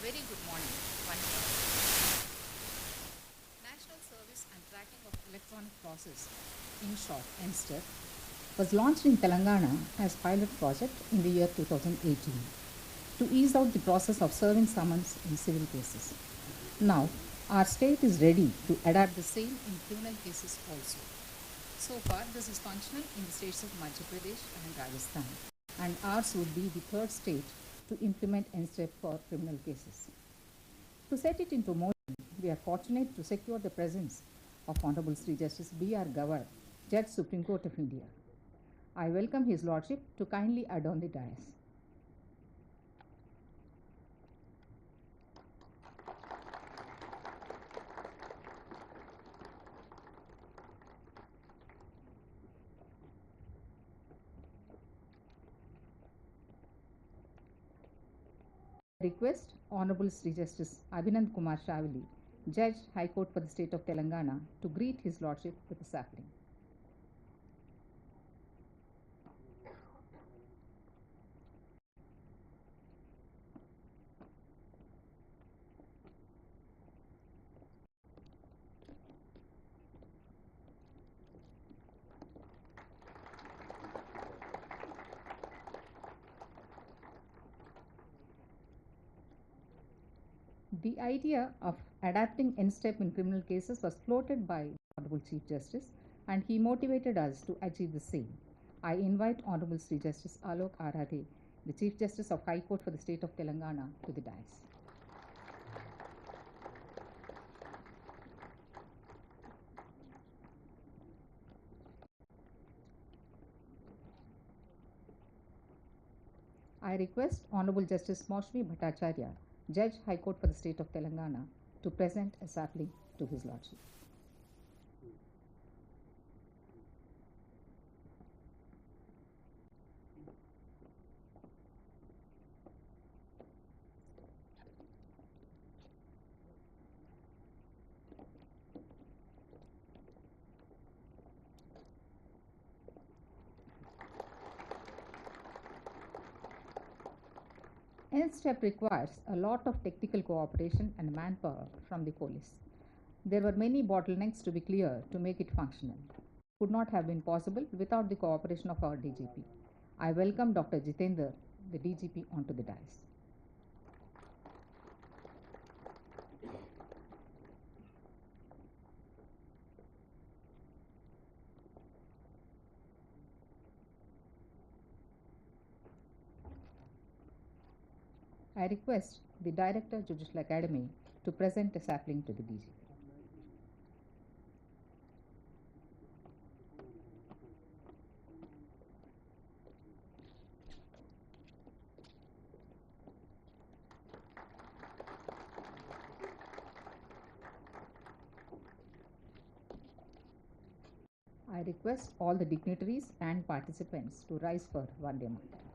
very good morning once more. National Service and Tracking of Electronic Process, in short, NSTEP, was launched in Telangana as pilot project in the year 2018 to ease out the process of serving summons in civil cases. Now, our state is ready to adapt the same in criminal cases also. So far, this is functional in the states of Madhya Pradesh and Rajasthan, and ours would be the third state to implement NSTEP for criminal cases. To set it into motion, we are fortunate to secure the presence of Honorable Sri Justice B.R. Gawar, Judge Supreme Court of India. I welcome His Lordship to kindly adorn the dais. Request Honorable Sri Justice Abhinand Kumar Shavali, Judge, High Court for the State of Telangana, to greet His Lordship with a sapling. The idea of adapting NSTEP in criminal cases was floated by Honorable Chief Justice, and he motivated us to achieve the same. I invite Honorable Sri Justice Alok Aradhe, the Chief Justice of High Court for the State of Telangana, to the dais. I request Honorable Justice Moshmi Bhattacharya, Judge, High Court for the State of Telangana, to present a sapling to His Lordship. NSTEP requires a lot of technical cooperation and manpower from the police. There were many bottlenecks to be cleared to make it functional. It could not have been possible without the cooperation of our DGP. I welcome Dr. Jitendra, the DGP, onto the dais. I request the Director, Judicial Academy, to present a sapling to the DGP. I request all the dignitaries and participants to rise for Vande Mataram.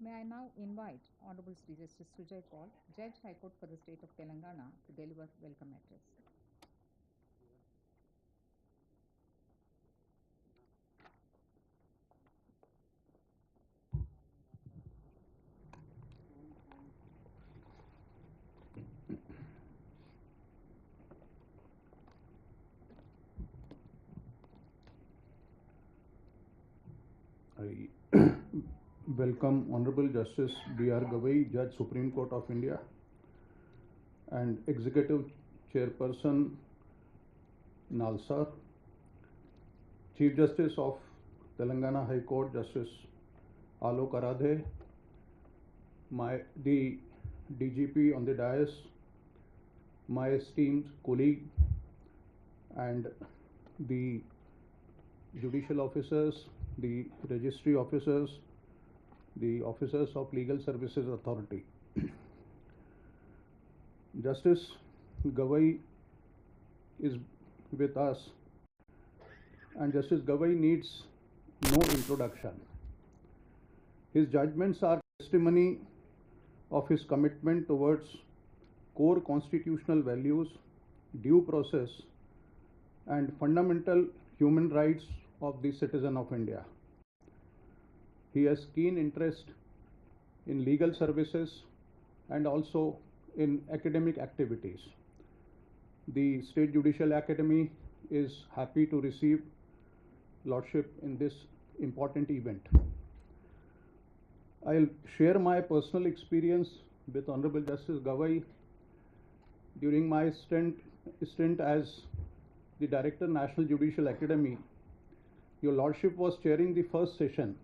May I now invite Honorable Sri Justice Sujay Paul, Judge, High Court for the State of Telangana, to deliver welcome address. I welcome Honorable Justice B.R. Gavai, Judge Supreme Court of India, and Executive Chairperson Nalsar, Chief Justice of Telangana High Court, Justice Alok Aradhe, the DGP on the dais, my esteemed colleague, and the judicial officers, the registry officers, the officers of Legal Services Authority. Justice Gavai is with us, and Justice Gavai needs no introduction. His judgments are testimony of his commitment towards core constitutional values, due process, and fundamental human rights of the citizen of India. He has keen interest in legal services and also in academic activities. The State Judicial Academy is happy to receive Lordship in this important event. I'll share my personal experience with Honorable Justice Gavai during my stint as the Director, National Judicial Academy. Your Lordship was chairing the first session,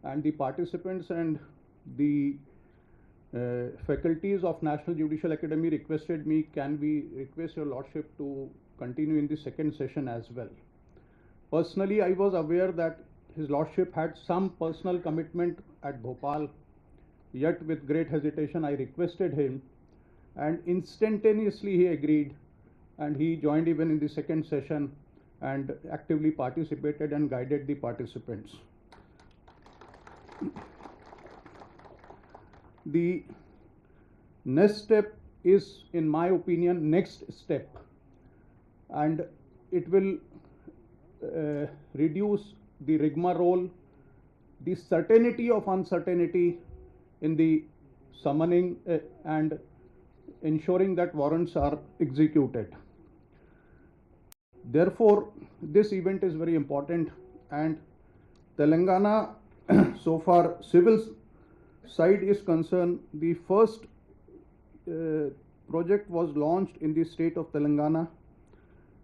and the participants and the faculties of National Judicial Academy requested me, can we request your Lordship to continue in the second session as well. Personally, I was aware that His Lordship had some personal commitment at Bhopal, yet with great hesitation I requested him, and instantaneously he agreed, and he joined even in the second session and actively participated and guided the participants. The next step is, in my opinion, next step, and it will reduce the rigmarole, the certainty of uncertainty in the summoning and ensuring that warrants are executed. Therefore, this event is very important, and Telangana, so far civil side is concerned, the first project was launched in the state of Telangana,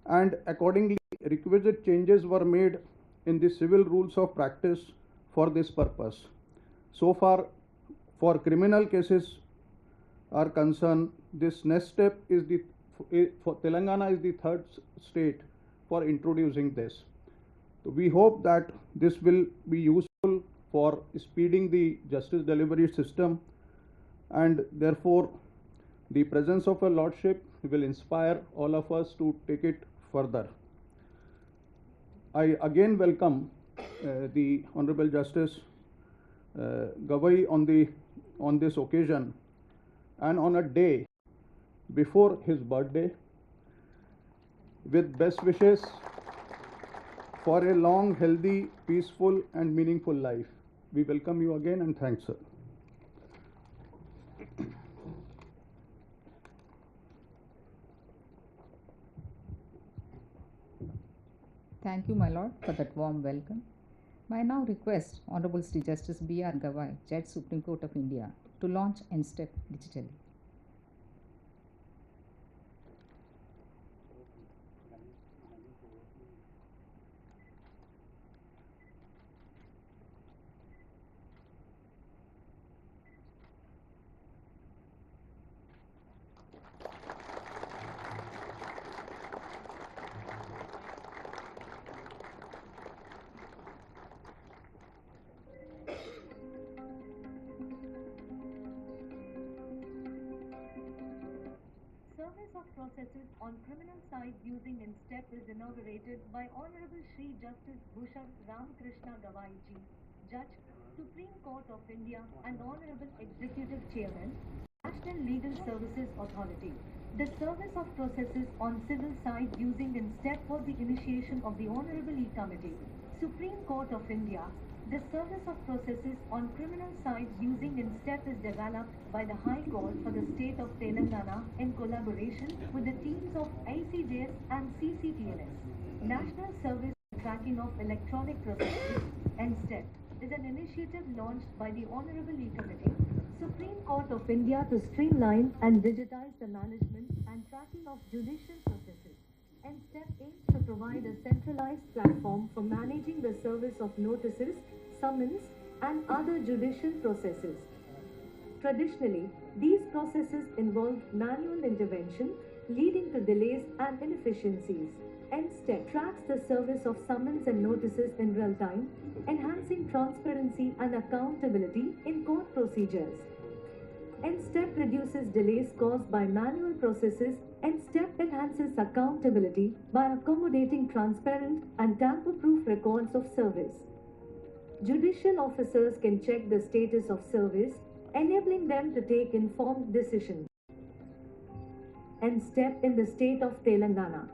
and accordingly requisite changes were made in the civil rules of practice for this purpose. So far, for criminal cases are concerned, this next step is for Telangana is the third state for introducing this. So we hope that this will be useful for speeding the justice delivery system, and therefore the presence of a Lordship will inspire all of us to take it further. I again welcome the Honorable Justice Gavai on this occasion, and on a day before his birthday, with best wishes for a long, healthy, peaceful and meaningful life. We welcome you again, and thanks, sir. Thank you, my lord, for that warm welcome. I now request Honorable Sri Justice B.R. Gavai, Judge Supreme Court of India, to launch NSTEP digitally. Service of processes on criminal side using NSTEP is inaugurated by Honorable Shri Justice Bhushan Ramakrishna Gavai Ji, Judge, Supreme Court of India and Honorable Executive Chairman, National Legal Services Authority. The service of processes on civil side using NSTEP for the initiation of the Honorable E-Committee, Supreme Court of India. The service of processes on criminal side using NSTEP is developed by the High Court for the state of Telangana in collaboration with the teams of ICJS and CCTLS. National Service Tracking of Electronic Processes, NSTEP, is an initiative launched by the Honorable E-Committee, Supreme Court of India to streamline and digitize the management and tracking of judicial processes. NSTEP aims to provide a centralized platform for managing the service of notices, summons, and other judicial processes. Traditionally, these processes involved manual intervention, leading to delays and inefficiencies. NSTEP tracks the service of summons and notices in real time, enhancing transparency and accountability in court procedures. NSTEP reduces delays caused by manual processes. NSTEP enhances accountability by accommodating transparent and tamper-proof records of service. Judicial officers can check the status of service, enabling them to take informed decisions. NSTEP in the state of Telangana.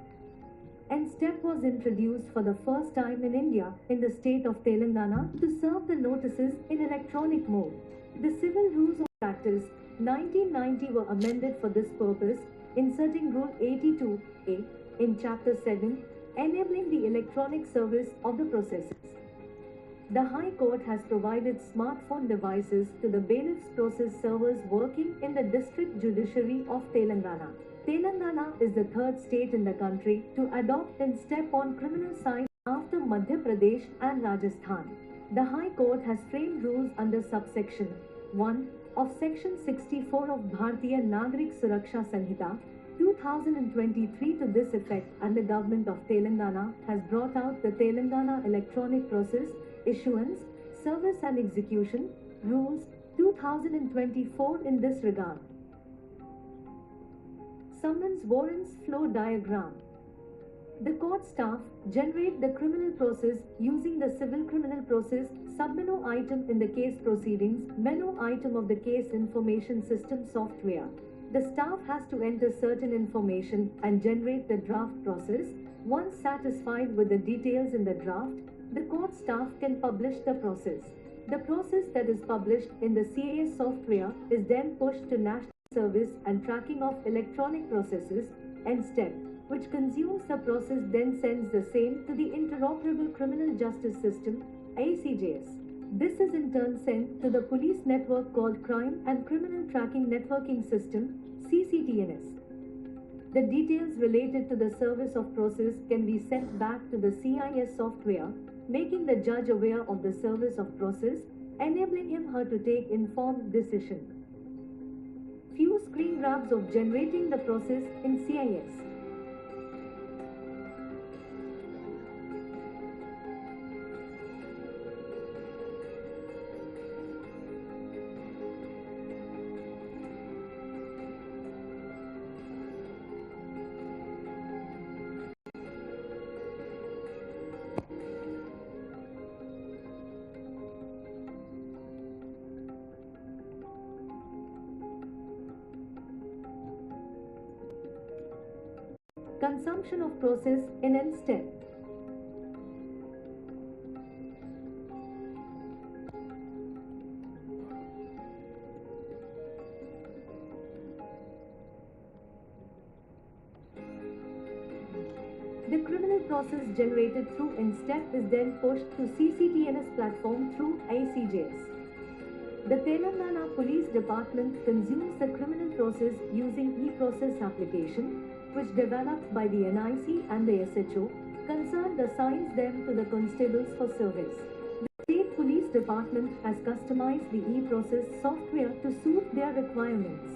NSTEP was introduced for the first time in India in the state of Telangana to serve the notices in electronic mode. The Civil Rules of Practice 1990 were amended for this purpose, inserting Rule 82A in Chapter 7, enabling the electronic service of the processes. The High Court has provided smartphone devices to the bailiffs' process servers working in the District Judiciary of Telangana. Telangana is the third state in the country to adopt NSTEP on criminal side after Madhya Pradesh and Rajasthan. The High Court has framed rules under subsection 1 of Section 64 of Bharatiya Nagarik Suraksha Sanhita 2023 to this effect, and the government of Telangana has brought out the Telangana Electronic Process, Issuance, Service and Execution Rules 2024 in this regard. Summons warrants flow diagram. The court staff generate the criminal process using the civil criminal process sub-menu item in the case proceedings menu item of the case information system software. The staff has to enter certain information and generate the draft process. Once satisfied with the details in the draft, the court staff can publish the process. The process that is published in the CAS software is then pushed to National Service and Tracking of Electronic Processes, NSTEP, which consumes the process, then sends the same to the Interoperable Criminal Justice System, ICJS. This is in turn sent to the police network called Crime and Criminal Tracking Networking System, CCTNS. The details related to the service of process can be sent back to the CIS software, making the judge aware of the service of process, enabling him/her to take informed decision. Few screen grabs of generating the process in CIS. Consumption of process in NSTEP. The criminal process generated through NSTEP is then pushed to CCTNS platform through ICJS. The Telangana Police Department consumes the criminal process using e-process application, which developed by the NIC and the SHO, concerned assigns them to the constables for service. The State Police Department has customized the e-process software to suit their requirements.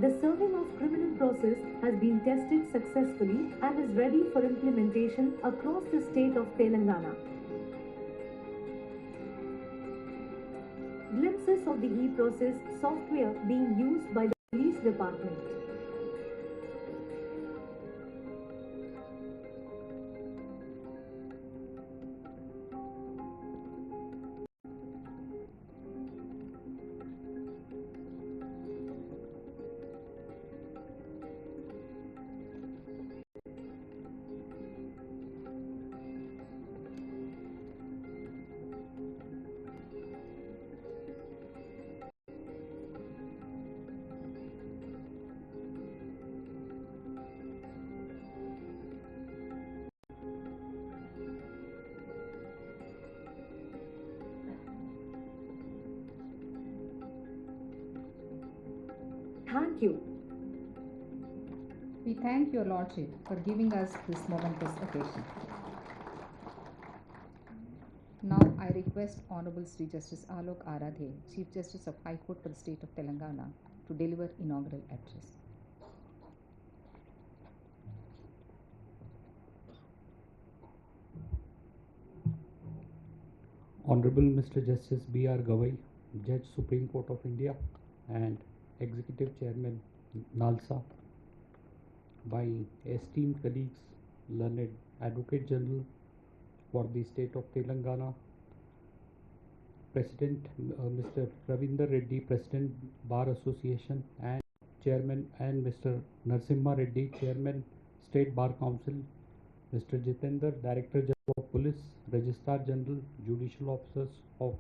The serving of criminal process has been tested successfully and is ready for implementation across the state of Telangana. Glimpses of the e-process software being used by the police department. Thank you. We thank your Lordship for giving us this momentous occasion. Now I request Honorable Sri Justice Alok Aradhe, Chief Justice of High Court for the State of Telangana, to deliver inaugural address. Honorable Mr. Justice B.R. Gavai, Judge Supreme Court of India and Executive Chairman NALSA, my esteemed colleagues, learned Advocate General for the State of Telangana, President Mr. Ravinder Reddy, President Bar Association and Chairman, and Mr. Narasimha Reddy, Chairman, State Bar Council, Mr. Jitendra, Director General of Police, Registrar General, Judicial Officers of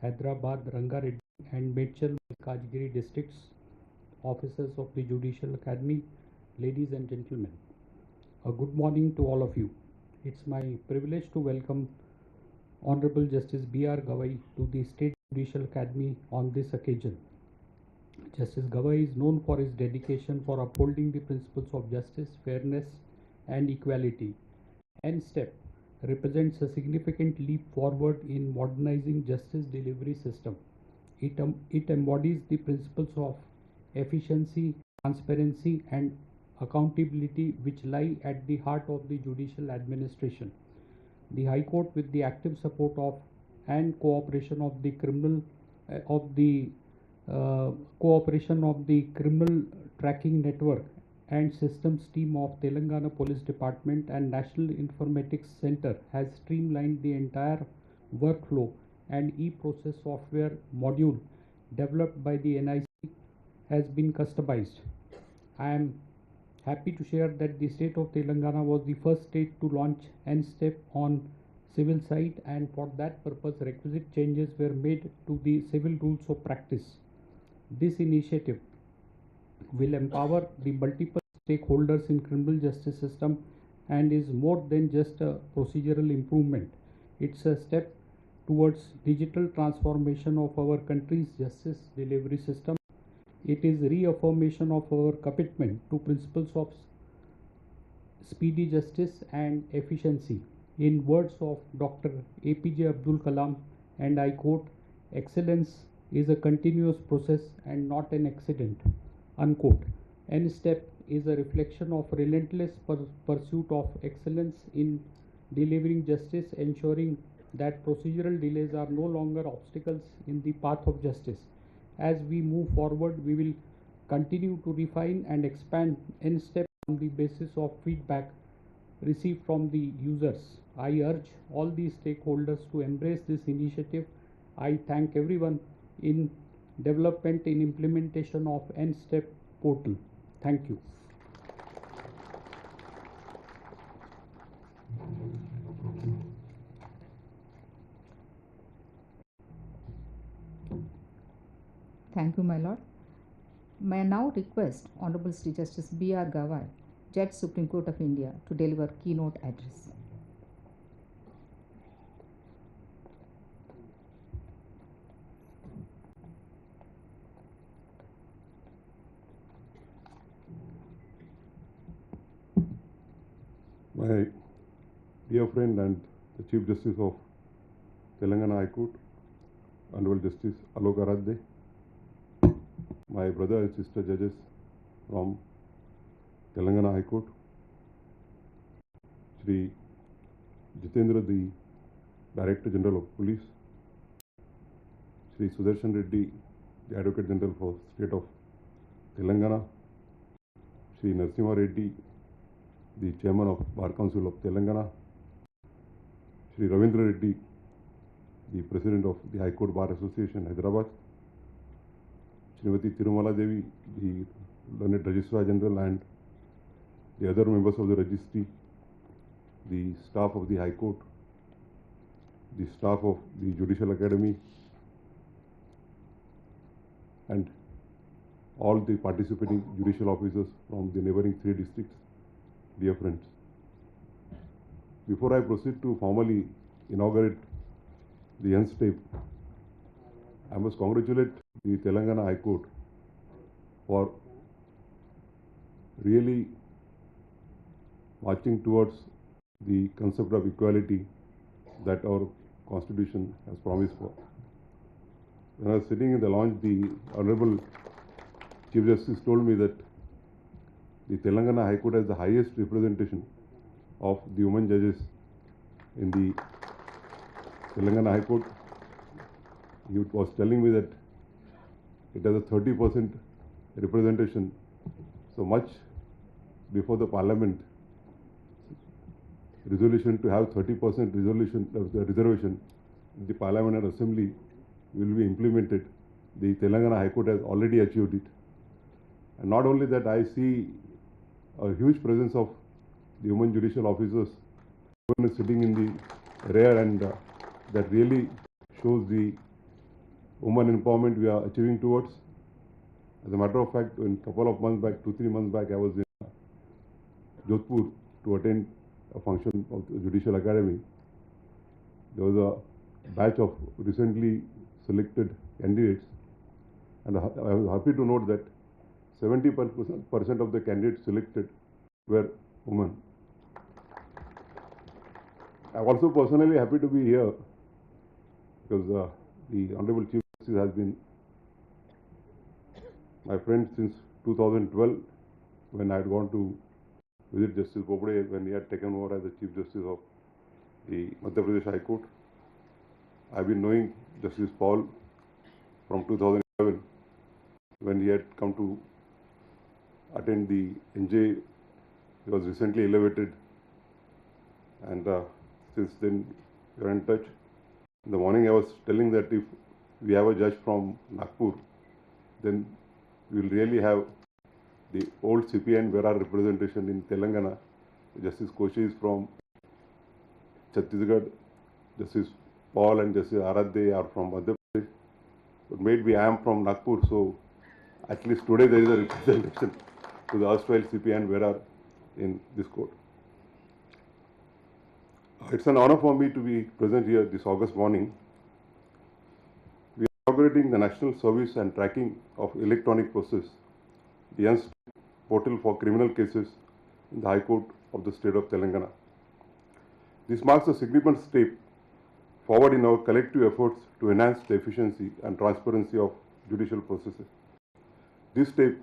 Hyderabad, Rangareddy and Medchal, Kajgiri districts, officers of the Judicial Academy, ladies and gentlemen. A good morning to all of you. It's my privilege to welcome Honorable Justice B.R. Gavai to the State Judicial Academy on this occasion. Justice Gavai is known for his dedication for upholding the principles of justice, fairness and equality. NSTEP represents a significant leap forward in modernizing justice delivery system. It embodies the principles of efficiency, transparency and accountability which lie at the heart of the judicial administration. The High Court, with the active support of and cooperation of the criminal tracking network and systems team of Telangana Police Department and National Informatics Center, has streamlined the entire workflow, and e-process software module developed by the NIC has been customized. I am happy to share that the state of Telangana was the first state to launch NSTEP on civil side, and for that purpose requisite changes were made to the civil rules of practice. This initiative will empower the multiple stakeholders in criminal justice system and is more than just a procedural improvement. It's a step towards digital transformation of our country's justice delivery system. It is reaffirmation of our commitment to principles of speedy justice and efficiency. In words of Dr. APJ Abdul Kalam, and I quote, "Excellence is a continuous process and not an accident," unquote. NSTEP is a reflection of relentless pursuit of excellence in delivering justice, ensuring that procedural delays are no longer obstacles in the path of justice. As we move forward, we will continue to refine and expand NSTEP on the basis of feedback received from the users. I urge all the stakeholders to embrace this initiative. I thank everyone in development and implementation of NSTEP portal. Thank you. Thank you, my lord. May I now request Honorable Sri Justice B.R. Gavai, Judge Supreme Court of India, to deliver keynote address. My dear friend and the Chief Justice of Telangana High Court, Honorable Justice Alok Aradhe, my brother and sister judges from Telangana High Court, Shri Jitendra, the Director General of Police, Shri Sudarshan Reddy, the Advocate General for State of Telangana, Shri Narasimha Reddy, the Chairman of Bar Council of Telangana, Shri Ravindra Reddy, the President of the High Court Bar Association, Hyderabad, Srimati Tirumala Devi, the Learned Registrar General, and the other members of the registry, the staff of the High Court, the staff of the Judicial Academy, and all the participating judicial officers from the neighboring 3 districts. Dear friends, before I proceed to formally inaugurate the NSTEP, I must congratulate the Telangana High Court for really marching towards the concept of equality that our Constitution has promised for. When I was sitting in the lounge, the Honorable Chief Justice told me that the Telangana High Court has the highest representation of the women judges in the Telangana High Court. He was telling me that it has a 30% representation, so much before the Parliament resolution to have 30% resolution of the reservation, the Parliament and Assembly will be implemented. The Telangana High Court has already achieved it. And not only that, I see a huge presence of the women judicial officers sitting in the rear, and that really shows the women empowerment we are achieving towards. As a matter of fact, in a couple of months back, 2-3 months back, I was in Jodhpur to attend a function of the Judicial Academy. There was a batch of recently selected candidates, and I was happy to note that 70% of the candidates selected were women. I'm also personally happy to be here because the Honorable Chief Justice has been my friend since 2012, when I had gone to visit Justice Bobde when he had taken over as the Chief Justice of the Madhya Pradesh High Court. I've been knowing Justice Paul from 2011 when he had come to attend the NJ. He was recently elevated, and since then we are in touch. In the morning I was telling that if we have a judge from Nagpur, then we will really have the old CPI and Vera representation in Telangana. Justice Koshi is from Chhattisgarh, Justice Paul and Justice Aradhe are from Madhya Pradesh. But maybe I am from Nagpur, so at least today there is a representation to the erstwhile CPI and Vera in this court. It's an honor for me to be present here this August morning. We are inaugurating the National Service and Tracking of Electronic Process, the NSTEP portal for criminal cases in the High Court of the state of Telangana. This marks a significant step forward in our collective efforts to enhance the efficiency and transparency of judicial processes. This step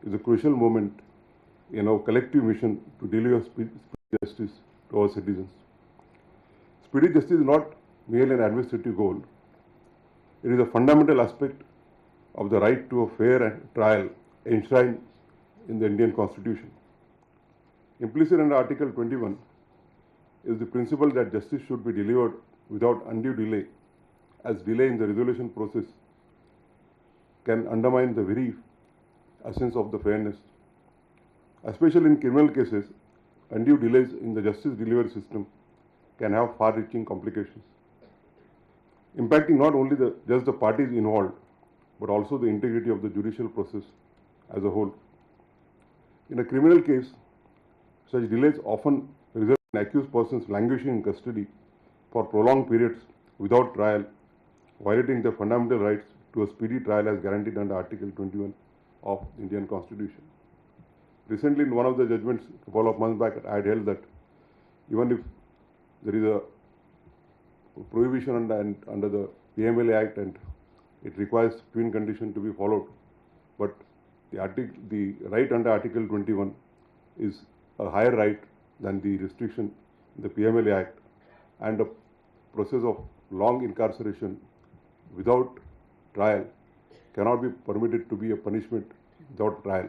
is a crucial moment in our collective mission to deliver speedy justice to our citizens. Speedy justice is not merely an administrative goal. It is a fundamental aspect of the right to a fair trial enshrined in the Indian Constitution. Implicit in Article 21 is the principle that justice should be delivered without undue delay, as delay in the resolution process can undermine the very essence of the fairness. Especially in criminal cases, undue delays in the justice delivery system can have far-reaching complications, impacting not only just the parties involved, but also the integrity of the judicial process as a whole. In a criminal case, such delays often result in accused persons languishing in custody for prolonged periods without trial, violating their fundamental rights to a speedy trial as guaranteed under Article 21 of the Indian Constitution. Recently, in one of the judgments, a couple of months back, I had held that even if there is a prohibition under the PMLA Act and it requires twin condition to be followed, but the right under Article 21 is a higher right than the restriction in the PMLA Act, and a process of long incarceration without trial cannot be permitted to be a punishment without trial.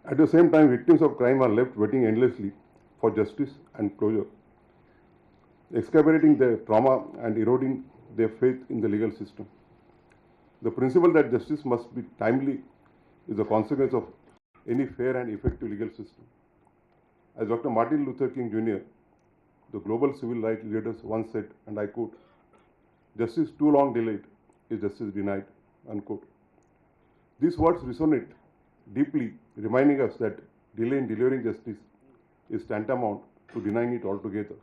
At the same time, victims of crime are left waiting endlessly for justice and closure, exacerbating their trauma and eroding their faith in the legal system. The principle that justice must be timely is a consequence of any fair and effective legal system. As Dr. Martin Luther King Jr., the global civil rights leaders once said, and I quote, "Justice too long delayed is justice denied," unquote. These words resonate deeply, reminding us that delay in delivering justice is tantamount to denying it altogether.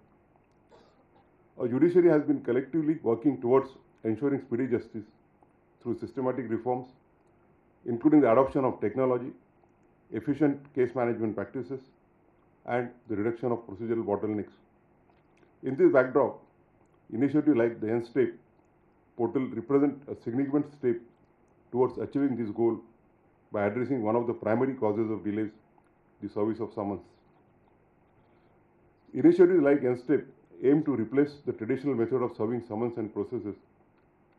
Our judiciary has been collectively working towards ensuring speedy justice through systematic reforms, including the adoption of technology efficient case management practices, and the reduction of procedural bottlenecks. In this backdrop, initiatives like the NSTEP portal represent a significant step towards achieving this goal by addressing one of the primary causes of delays, the service of summons. Initiatives like NSTEP aim to replace the traditional method of serving summons and processes,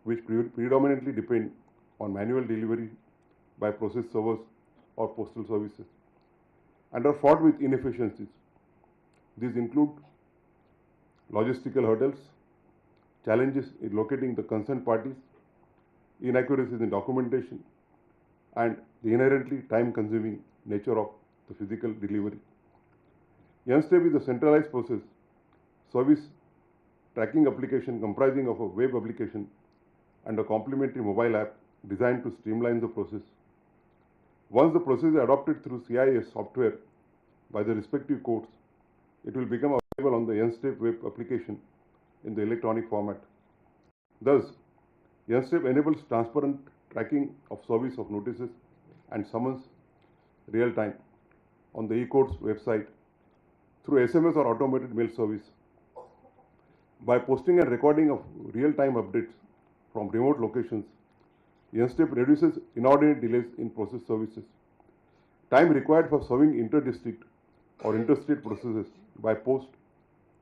which predominantly depend on manual delivery by process servers or postal services, and are fraught with inefficiencies. These include logistical hurdles, challenges in locating the concerned parties, inaccuracies in documentation, and the inherently time-consuming nature of the physical delivery. NSTEP is a centralized process service tracking application comprising of a web application and a complementary mobile app designed to streamline the process. Once the process is adopted through CIS software by the respective courts, it will become available on the NSTEP web application in the electronic format. Thus, NSTEP enables transparent tracking of service of notices and summons real time on the e-courts website through SMS or automated mail service. By posting and recording of real-time updates from remote locations, NSTEP reduces inordinate delays in process services. Time required for serving inter-district or interstate processes by post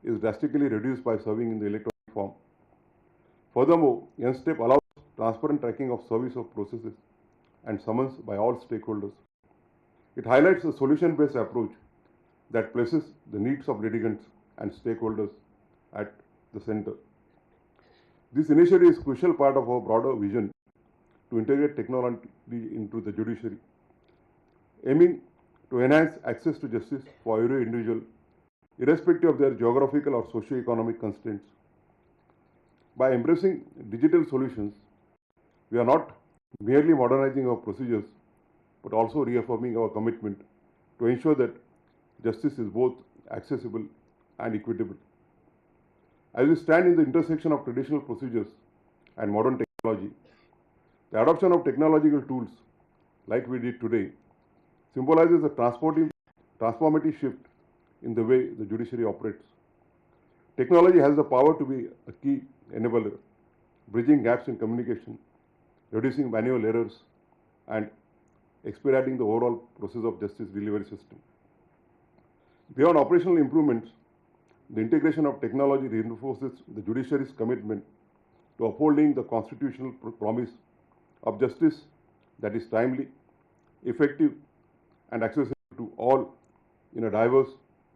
is drastically reduced by serving in the electronic form. Furthermore, NSTEP allows transparent tracking of service of processes and summons by all stakeholders. It highlights a solution-based approach that places the needs of litigants and stakeholders at the center. This initiative is a crucial part of our broader vision to integrate technology into the judiciary, aiming to enhance access to justice for every individual, irrespective of their geographical or socio-economic constraints. By embracing digital solutions, we are not merely modernizing our procedures, but also reaffirming our commitment to ensure that justice is both accessible and equitable. As we stand in the intersection of traditional procedures and modern technology, the adoption of technological tools like we did today symbolizes a transformative shift in the way the judiciary operates. Technology has the power to be a key enabler, bridging gaps in communication, reducing manual errors, and expediting the overall process of justice delivery system. Beyond operational improvements, the integration of technology reinforces the judiciary's commitment to upholding the constitutional promise of justice that is timely, effective, and accessible to all in a diverse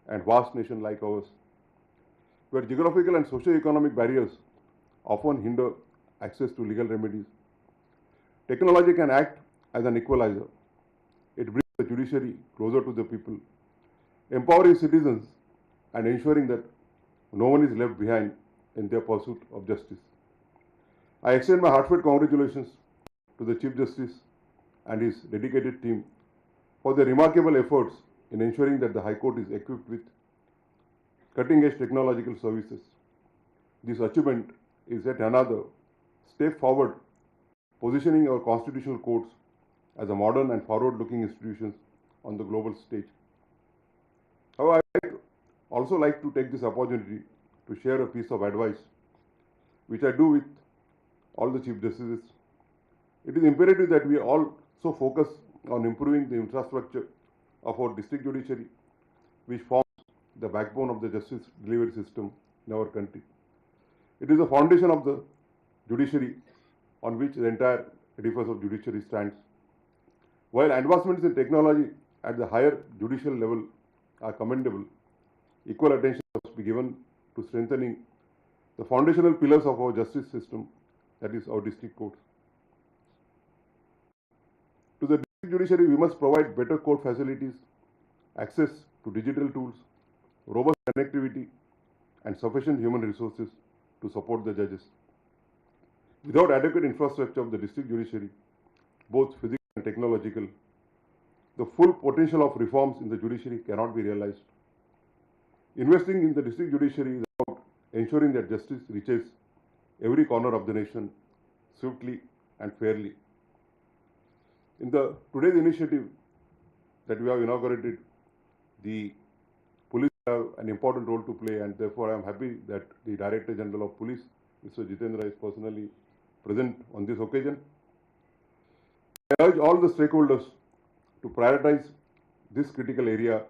and vast nation like ours, where geographical and socio-economic barriers often hinder access to legal remedies. Technology can act as an equalizer. It brings the judiciary closer to the people, empowering citizens and ensuring that no one is left behind in their pursuit of justice. I extend my heartfelt congratulations to the Chief Justice and his dedicated team for their remarkable efforts in ensuring that the High Court is equipped with cutting-edge technological services. This achievement is yet another step forward, positioning our constitutional courts as a modern and forward-looking institutions on the global stage. However, I would also like to take this opportunity to share a piece of advice, which I do with all the Chief Justices. It is imperative that we also focus on improving the infrastructure of our district judiciary, which forms the backbone of the justice delivery system in our country. It is the foundation of the judiciary on which the entire edifice of judiciary stands. While advancements in technology at the higher judicial level are commendable, equal attention must be given to strengthening the foundational pillars of our justice system, that is our district courts. To the district judiciary, we must provide better court facilities, access to digital tools, robust connectivity, and sufficient human resources to support the judges. Without adequate infrastructure of the district judiciary, both physical and technological, the full potential of reforms in the judiciary cannot be realized. Investing in the district judiciary is about ensuring that justice reaches every corner of the nation swiftly and fairly. In today's initiative, that we have inaugurated, the police have an important role to play, and therefore I am happy that the Director General of Police, Mr. Jitendra, is personally present on this occasion. I urge all the stakeholders to prioritize this critical area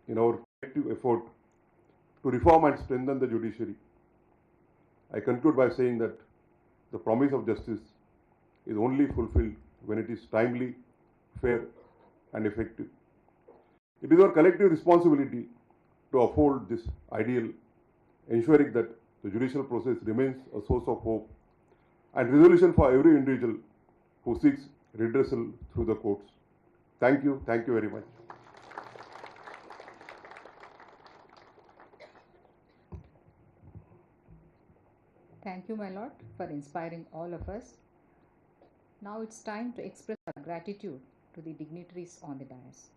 in our collective effort to reform and strengthen the judiciary. I conclude by saying that the promise of justice is only fulfilled when it is timely, fair, and effective. It is our collective responsibility to uphold this ideal, ensuring that the judicial process remains a source of hope and resolution for every individual who seeks redressal through the courts. Thank you very much. Thank you, my lord, for inspiring all of us. Now it's time to express our gratitude to the dignitaries on the dais.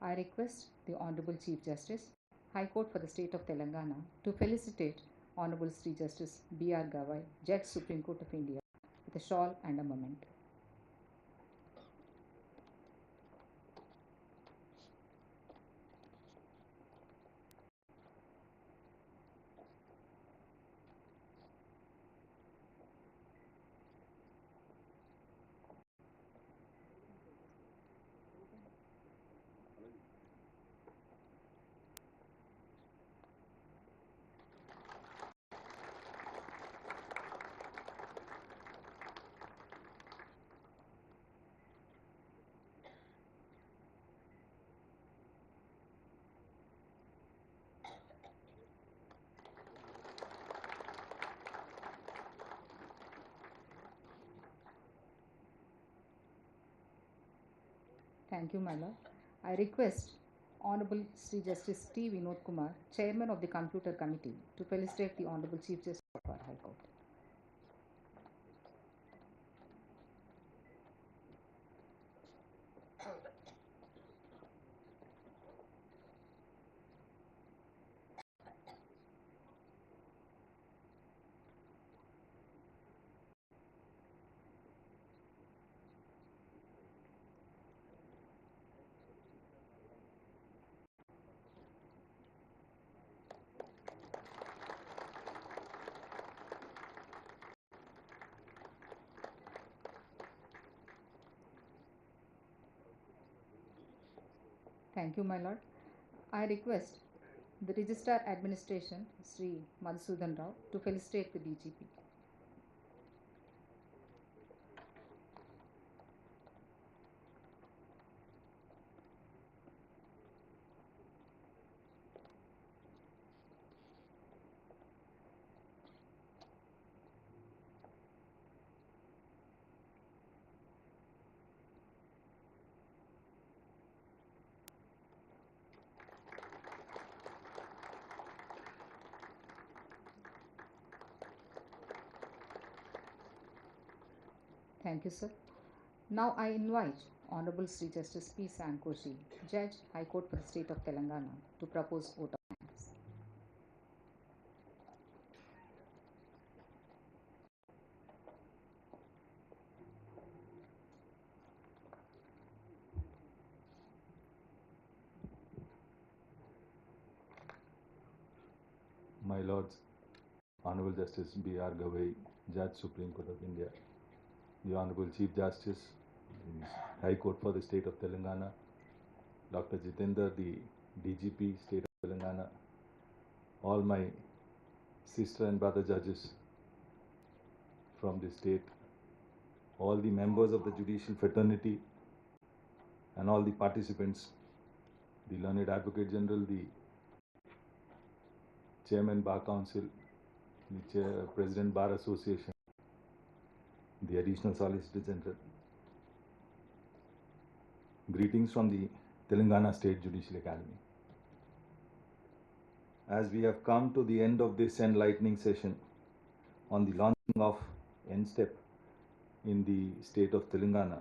I request the Honorable Chief Justice, High Court for the State of Telangana, to felicitate Honorable Sri Justice B.R. Gavai, Judge Supreme Court of India, with a shawl and a memento. Thank you, my lord. I request Honorable Sri Justice T. Vinod Kumar, Chairman of the Computer Committee, to felicitate the Honorable Chief Justice of our High Court. Thank you, my lord. I request the Registrar Administration, Sri Madhusudan Rao, to felicitate the DGP. Thank you, sir. Now I invite Honorable Sri Justice P. Sankoshi, Judge, High Court for the State of Telangana, to propose vote of thanks. My Lords, Honorable Justice B.R. Gavai, Judge Supreme Court of India, the Honorable Chief Justice, High Court for the State of Telangana, Dr. Jitendra, the DGP, State of Telangana, all my sister and brother judges from the state, all the members of the judicial fraternity, and all the participants, the Learned Advocate General, the Chairman Bar Council, the President Bar Association, the Additional Solicitor General. Greetings from the Telangana State Judicial Academy. As we have come to the end of this enlightening session on the launching of NSTEP in the state of Telangana,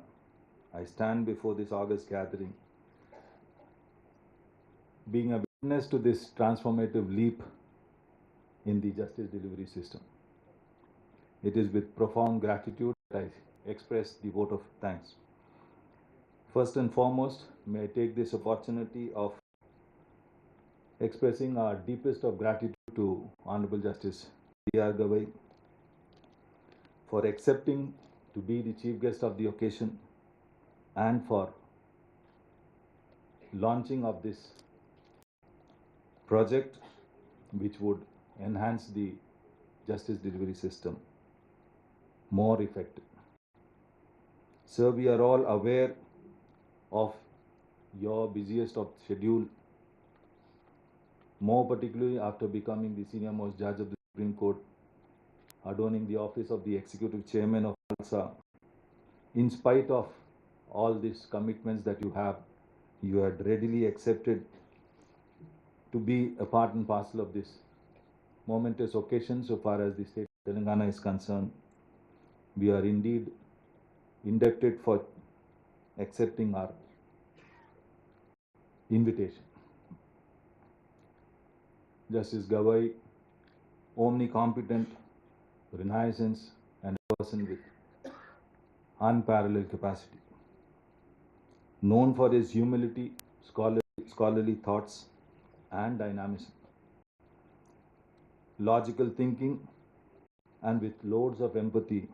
I stand before this august gathering, being a witness to this transformative leap in the justice delivery system. It is with profound gratitude that I express the vote of thanks. First and foremost, may I take this opportunity of expressing our deepest of gratitude to Honorable Justice B.R. Gavai for accepting to be the chief guest of the occasion and for launching of this project which would enhance the justice delivery system more effective. Sir, we are all aware of your busiest of schedule, more particularly after becoming the senior most judge of the Supreme Court, adorning the office of the executive chairman of ALSA. In spite of all these commitments that you had readily accepted to be a part and parcel of this momentous occasion so far as the state of Telangana is concerned. We are indeed indebted for accepting our invitation. Justice Gavai, omnicompetent, renaissance, and a person with unparalleled capacity. Known for his humility, scholarly thoughts, and dynamism. Logical thinking, and with loads of empathy,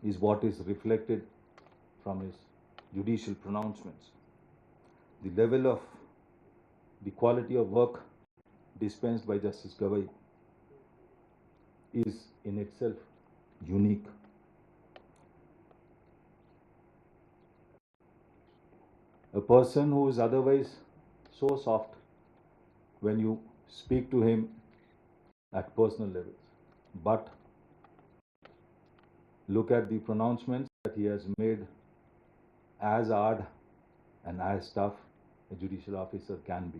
is what is reflected from his judicial pronouncements. The level of the quality of work dispensed by Justice Gavai is in itself unique. A person who is otherwise so soft when you speak to him at personal levels, but look at the pronouncements that he has made, as hard and as tough a judicial officer can be.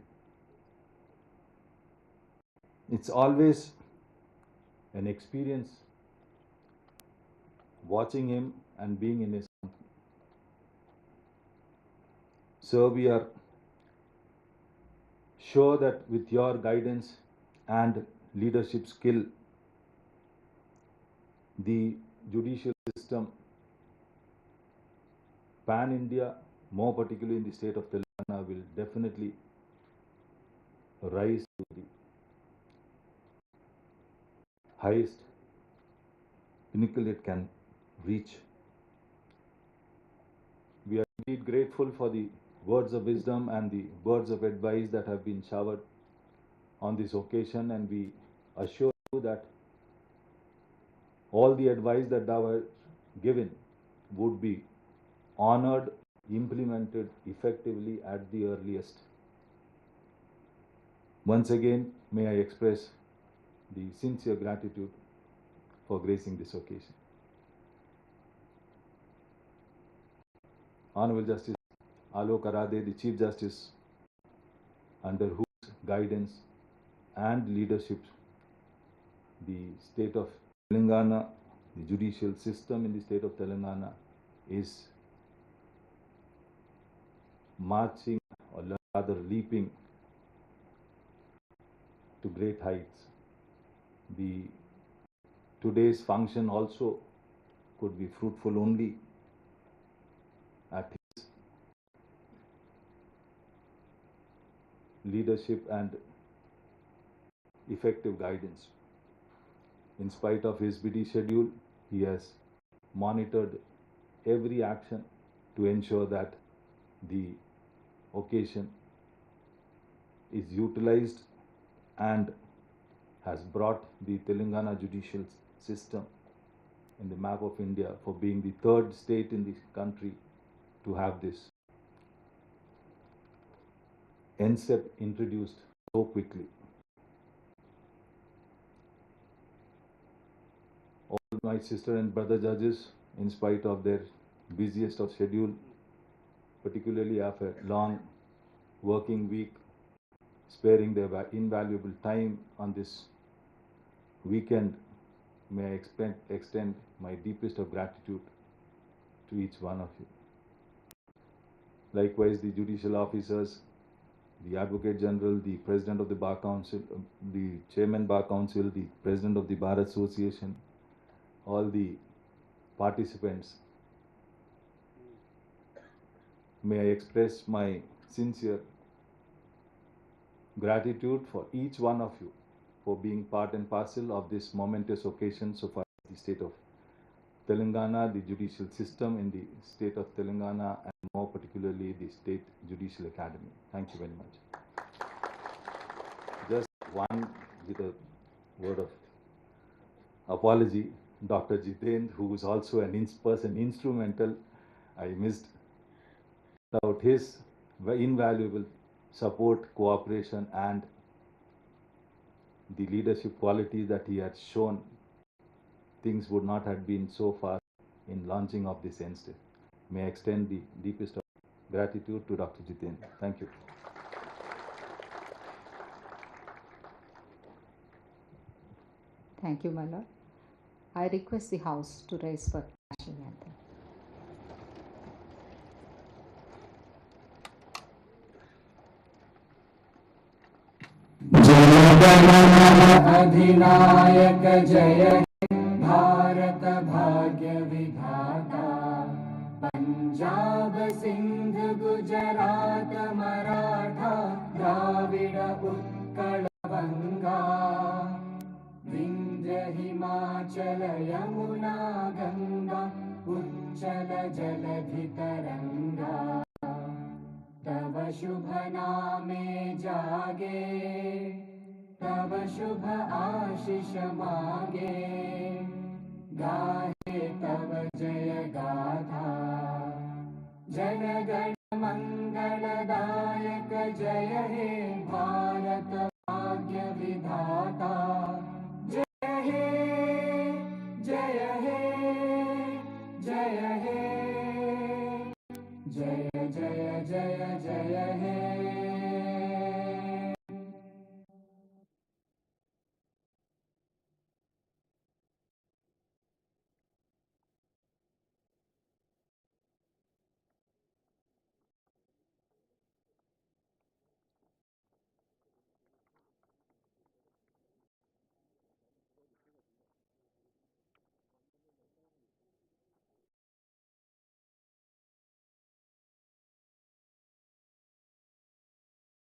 It's always an experience watching him and being in his company. So we are sure that with your guidance and leadership skill, the judicial system pan-India, more particularly in the state of Telangana, will definitely rise to the highest pinnacle it can reach. We are indeed grateful for the words of wisdom and the words of advice that have been showered on this occasion, and we assure you that all the advice that thou hast given would be honored, implemented effectively at the earliest. Once again, may I express the sincere gratitude for gracing this occasion. Honorable Justice Alok Arade, the Chief Justice, under whose guidance and leadership the state of Telangana, the judicial system in the state of Telangana is marching, or rather leaping, to great heights. Today's function also could be fruitful only at his leadership and effective guidance. In spite of his busy schedule, he has monitored every action to ensure that the occasion is utilized and has brought the Telangana judicial system in the map of India for being the third state in the country to have this NSTEP introduced so quickly. All my sister and brother judges, in spite of their busiest of schedule, particularly after a long working week, sparing their invaluable time on this weekend, may I extend my deepest of gratitude to each one of you. Likewise, the judicial officers, the Advocate General, the President of the Bar Council, the Chairman Bar Council, the President of the Bar Association, all the participants, may I express my sincere gratitude for each one of you for being part and parcel of this momentous occasion so far as the state of Telangana, the judicial system in the state of Telangana, and more particularly the State Judicial Academy. Thank you very much. Just one with a word of apology, Dr. Jitendra, who is also an person instrumental. I missed out his invaluable support, cooperation, and the leadership qualities that he had shown. Things would not have been so fast in launching of this NSTEP. May I extend the deepest of gratitude to Dr. Jitendra. Thank you. Thank you, my lord. I request the House to rise for national anthem. अधिनायक जय हे भारत भाग्य विधाता पंजाब सिंध गुजरात मराठा द्राविड उत्कल बंगा विंध्य हिमाचल यमुना गंगा उच्चल जलधि तरंगा तव शुभ नामे जागे तब शुभ आशीष मांगे गाहे तब जय गाथा जन गण मंगलदायक जय हे भारत भाग्य विधाता जय हे जय हे जय हे जय जय जय जय